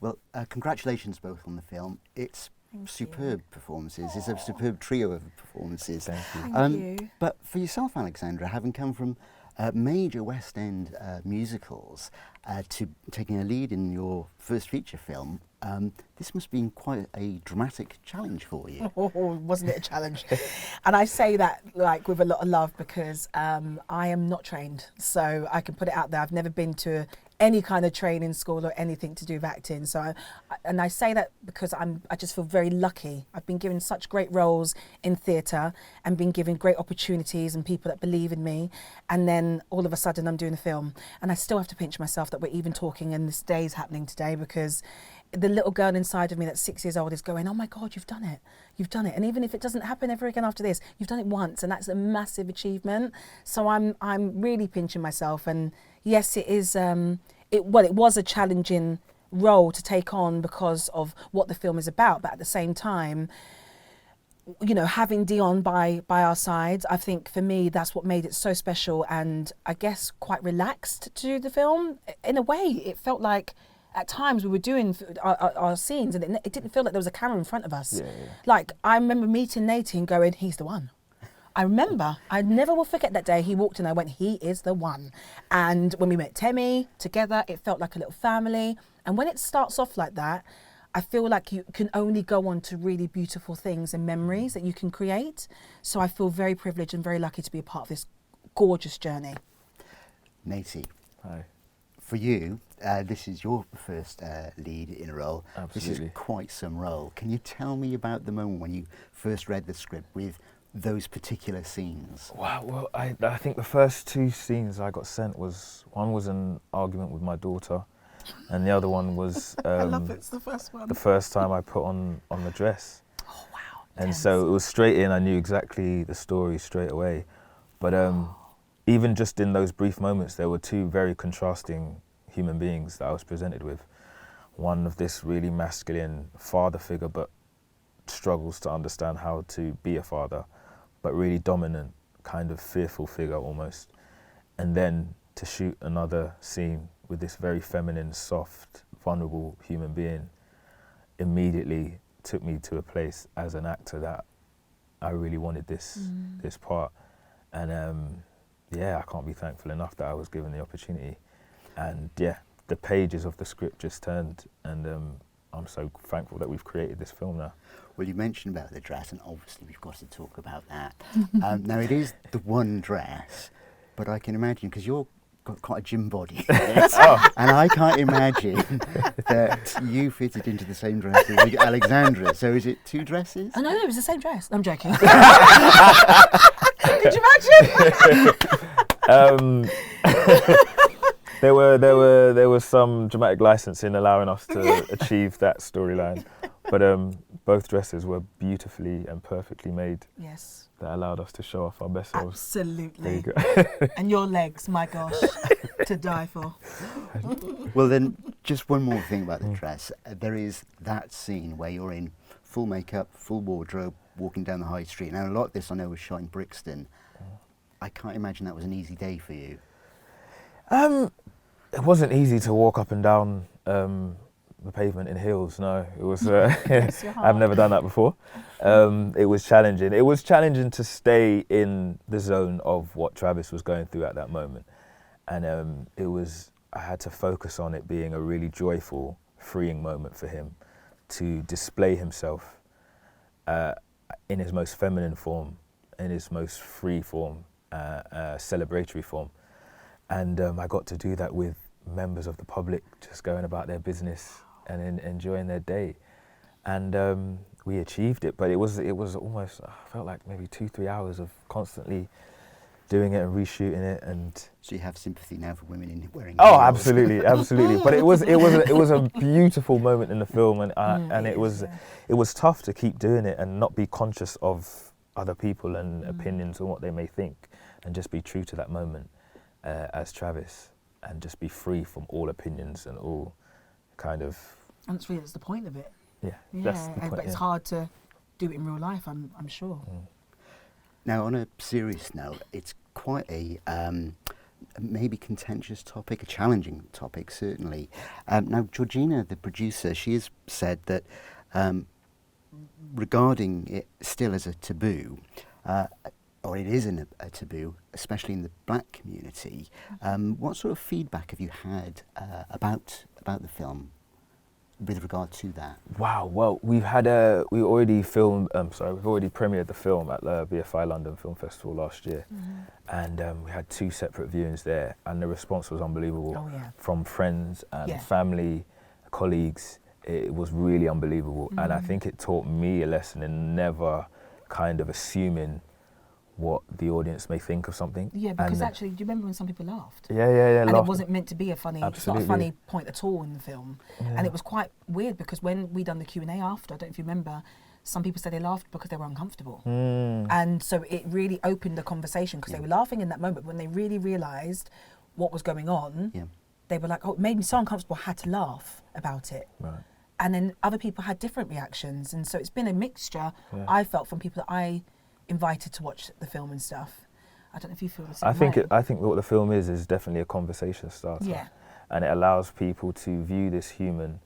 Well, congratulations both on the film. It's Thank superb performances. It's a superb trio of performances. Thank you. Thank you. But for yourself, Alexandra, having come from major West End musicals to taking a lead in your first feature film, this must have been quite a dramatic challenge for you. Oh, wasn't it a challenge? And I say that like with a lot of love because I am not trained, so I can put it out there. I've never been to any kind of training school or anything to do with acting. So, I say that because I just feel very lucky. I've been given such great roles in theatre and been given great opportunities and people that believe in me. And then all of a sudden I'm doing a film, and I still have to pinch myself that we're even talking and this day is happening today, because the little girl inside of me that's 6 years old is going, oh my God, you've done it. You've done it. And even if it doesn't happen ever again after this, you've done it once, and that's a massive achievement. So I'm really pinching myself. And yes, it is, it was a challenging role to take on because of what the film is about. But at the same time, you know, having Dion by our sides, I think for me, that's what made it so special, and I guess quite relaxed to do the film. In a way, it felt like at times we were doing our scenes and it didn't feel like there was a camera in front of us. Yeah. Like, I remember meeting Natey and going, he's the one. I never will forget that day he walked in, I went, he is the one. And when we met Temi together, it felt like a little family. And when it starts off like that, I feel like you can only go on to really beautiful things and memories that you can create. So I feel very privileged and very lucky to be a part of this gorgeous journey. Natey, Hi. for you, this is your first lead in a role. Absolutely. This is quite some role. Can you tell me about the moment when you first read the script with those particular scenes? Wow. Well, I think the first two scenes I got sent one was an argument with my daughter, and the other one was I love it's the first one. the first time I put on the dress. Oh, wow. And Intense. so it was straight in. I knew exactly the story straight away. But even just in those brief moments, there were two very contrasting human beings that I was presented with. One of this really masculine father figure, but struggles to understand how to be a father, but really dominant, kind of fearful figure almost. And then to shoot another scene with this very feminine, soft, vulnerable human being immediately took me to a place as an actor that I really wanted this part. And yeah, I can't be thankful enough that I was given the opportunity. And yeah, the pages of the script just turned, and I'm so thankful that we've created this film now. Well, you mentioned about the dress, and obviously we've got to talk about that. Now, it is the one dress, but I can imagine, because you've got quite a gym body, and I can't imagine that you fitted into the same dress as Alexandra. So is it two dresses? Oh, no, it was the same dress. I'm joking. Could you imagine? There was some dramatic license in allowing us to achieve that storyline, but both dresses were beautifully and perfectly made. Yes. That allowed us to show off our best selves. Absolutely. There you go. And your legs, my gosh, to die for. Well, then, just one more thing about the dress. There is that scene where you're in full makeup, full wardrobe, walking down the high street. Now, a lot of this I know was shot in Brixton. I can't imagine that was an easy day for you. It wasn't easy to walk up and down the pavement in heels. No, it was. I've never done that before. It was challenging. It was challenging to stay in the zone of what Travis was going through at that moment, and it was. I had to focus on it being a really joyful, freeing moment for him to display himself in his most feminine form, in his most free form, celebratory form. And I got to do that with members of the public just going about their business and enjoying their day. And we achieved it, but it was almost, I felt like maybe 2-3 hours of constantly doing it and reshooting it. And So you have sympathy now for women in wearing oh, heels. absolutely, absolutely. But it was a beautiful moment in the film, and it was tough to keep doing it and not be conscious of other people and opinions and what they may think, and just be true to that moment. As Travis, and just be free from all opinions and all kind of. And that's the point of it. Yeah, that's the point. But it's hard to do it in real life, I'm sure. Now, on a serious note, it's quite a maybe contentious topic, a challenging topic, certainly. Now, Georgina, the producer, she has said that regarding it still as a taboo, or it isn't a taboo, especially in the black community, what sort of feedback have you had about the film with regard to that? Wow, well, we've already premiered the film at the BFI London Film Festival last year, and we had 2 separate viewings there, and the response was unbelievable. Oh, yeah. From friends and family, colleagues. It was really unbelievable, and I think it taught me a lesson in never kind of assuming what the audience may think of something. Yeah, because actually, do you remember when some people laughed? Yeah. And it wasn't meant to be a funny, Absolutely. It's not a funny point at all in the film. Yeah. And it was quite weird because when we done the Q&A after, I don't know if you remember, some people said they laughed because they were uncomfortable. And so it really opened the conversation because they were laughing in that moment. When they really realised what was going on, they were like, oh, it made me so uncomfortable, I had to laugh about it. Right. And then other people had different reactions. And so it's been a mixture, I felt, from people that I invited to watch the film and stuff. I don't know if you feel the same way. I think what the film is definitely a conversation starter. Yeah. And it allows people to view this human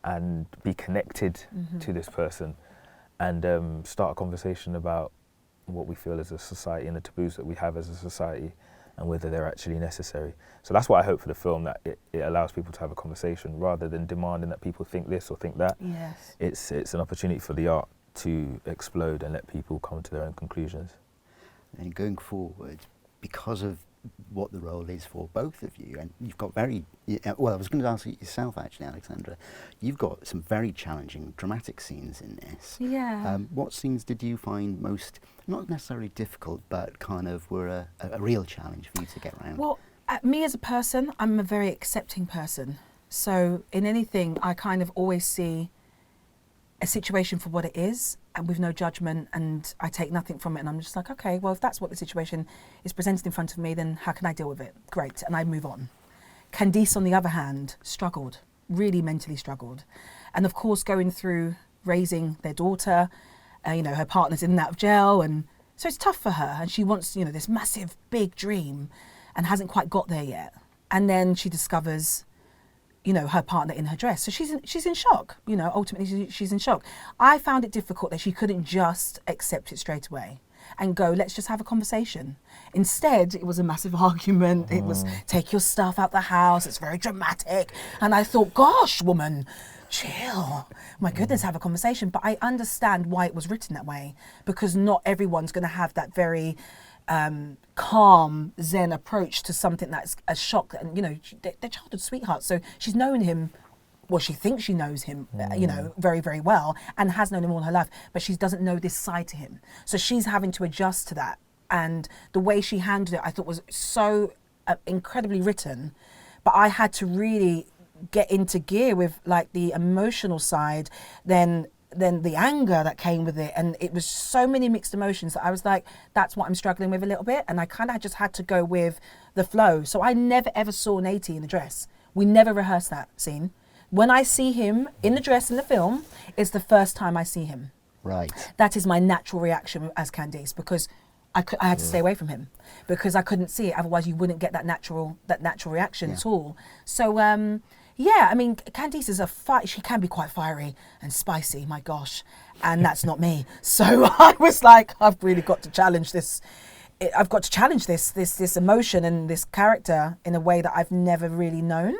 and be connected to this person and start a conversation about what we feel as a society and the taboos that we have as a society and whether they're actually necessary. So that's what I hope for the film, that it allows people to have a conversation rather than demanding that people think this or think that. Yes. It's an opportunity for the art to explode and let people come to their own conclusions. And going forward, because of what the role is for both of you, and you've got well, I was going to ask you yourself actually, Alexandra, you've got some very challenging dramatic scenes in this. Yeah. What scenes did you find most, not necessarily difficult, but kind of were a real challenge for you to get around? Well, me as a person, I'm a very accepting person. So in anything, I kind of always see a situation for what it is and with no judgment, and I take nothing from it, and I'm just like, okay, well, if that's what the situation is presented in front of me, then how can I deal with it? Great, and I move on. Candice, on the other hand, struggled, really mentally struggled. And of course, going through raising their daughter, her partner's in and out of jail, and so it's tough for her, and she wants, this massive, big dream and hasn't quite got there yet. And then she discovers her partner in her dress. So she's in shock, ultimately she's in shock. I found it difficult that she couldn't just accept it straight away and go, let's just have a conversation. Instead, it was a massive argument. It was, take your stuff out the house. It's very dramatic. And I thought, gosh, woman, chill. My goodness, have a conversation. But I understand why it was written that way, because not everyone's going to have that very calm, zen approach to something that's a shock. And, they're childhood sweethearts. So she's known him, well, she thinks she knows him, very, very well, and has known him all her life, but she doesn't know this side to him. So she's having to adjust to that. And the way she handled it, I thought was so incredibly written, but I had to really get into gear with like the emotional side, then the anger that came with it, and it was so many mixed emotions that I was like, that's what I'm struggling with a little bit, and I kind of just had to go with the flow. So I never ever saw Natey in a dress. We never rehearsed that scene. When I see him in the dress in the film, it's the first time I see him. Right. That is my natural reaction as Candice, because I had to stay away from him because I couldn't see it. Otherwise, you wouldn't get that natural reaction at all. So. Yeah, I mean, Candice is she can be quite fiery and spicy, my gosh, and that's not me. So I was like, I've really got to challenge this. I've got to challenge this emotion and this character in a way that I've never really known,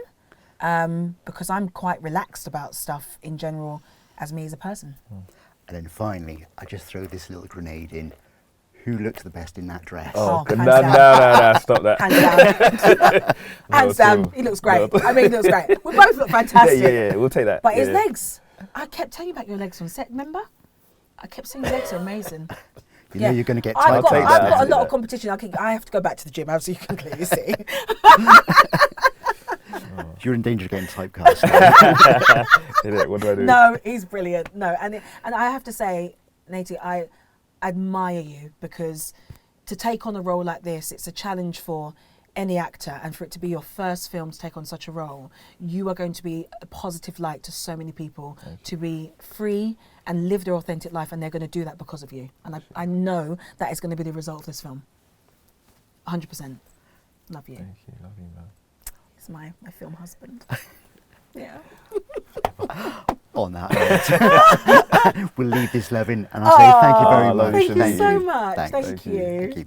because I'm quite relaxed about stuff in general as me as a person. And then finally, I just throw this little grenade in. Who looks the best in that dress? Oh, hands no, down. stop that. Hands down. Hands down. He looks great. I mean, he looks great. We both look fantastic. Yeah, we'll take that. But his legs, I kept telling you about your legs on set, remember? I kept saying your legs are amazing. You know you're going to get I've typecast. got a lot of competition. I have to go back to the gym, so you can clearly see. You're in danger of getting typecast. What do I do? No, he's brilliant. No, and I have to say, Natey, I admire you, because to take on a role like this, it's a challenge for any actor, and for it to be your first film to take on such a role, you are going to be a positive light to so many people to be free and live their authentic life, and they're going to do that because of you. And I know that is going to be the result of this film. 100%. Love you. Thank you. Love you, man. He's my film husband. Yeah. On that note, we'll leave this loving, and I'll say thank you very Oh, much. thank you so much. Thanks. Thank you. Thank you.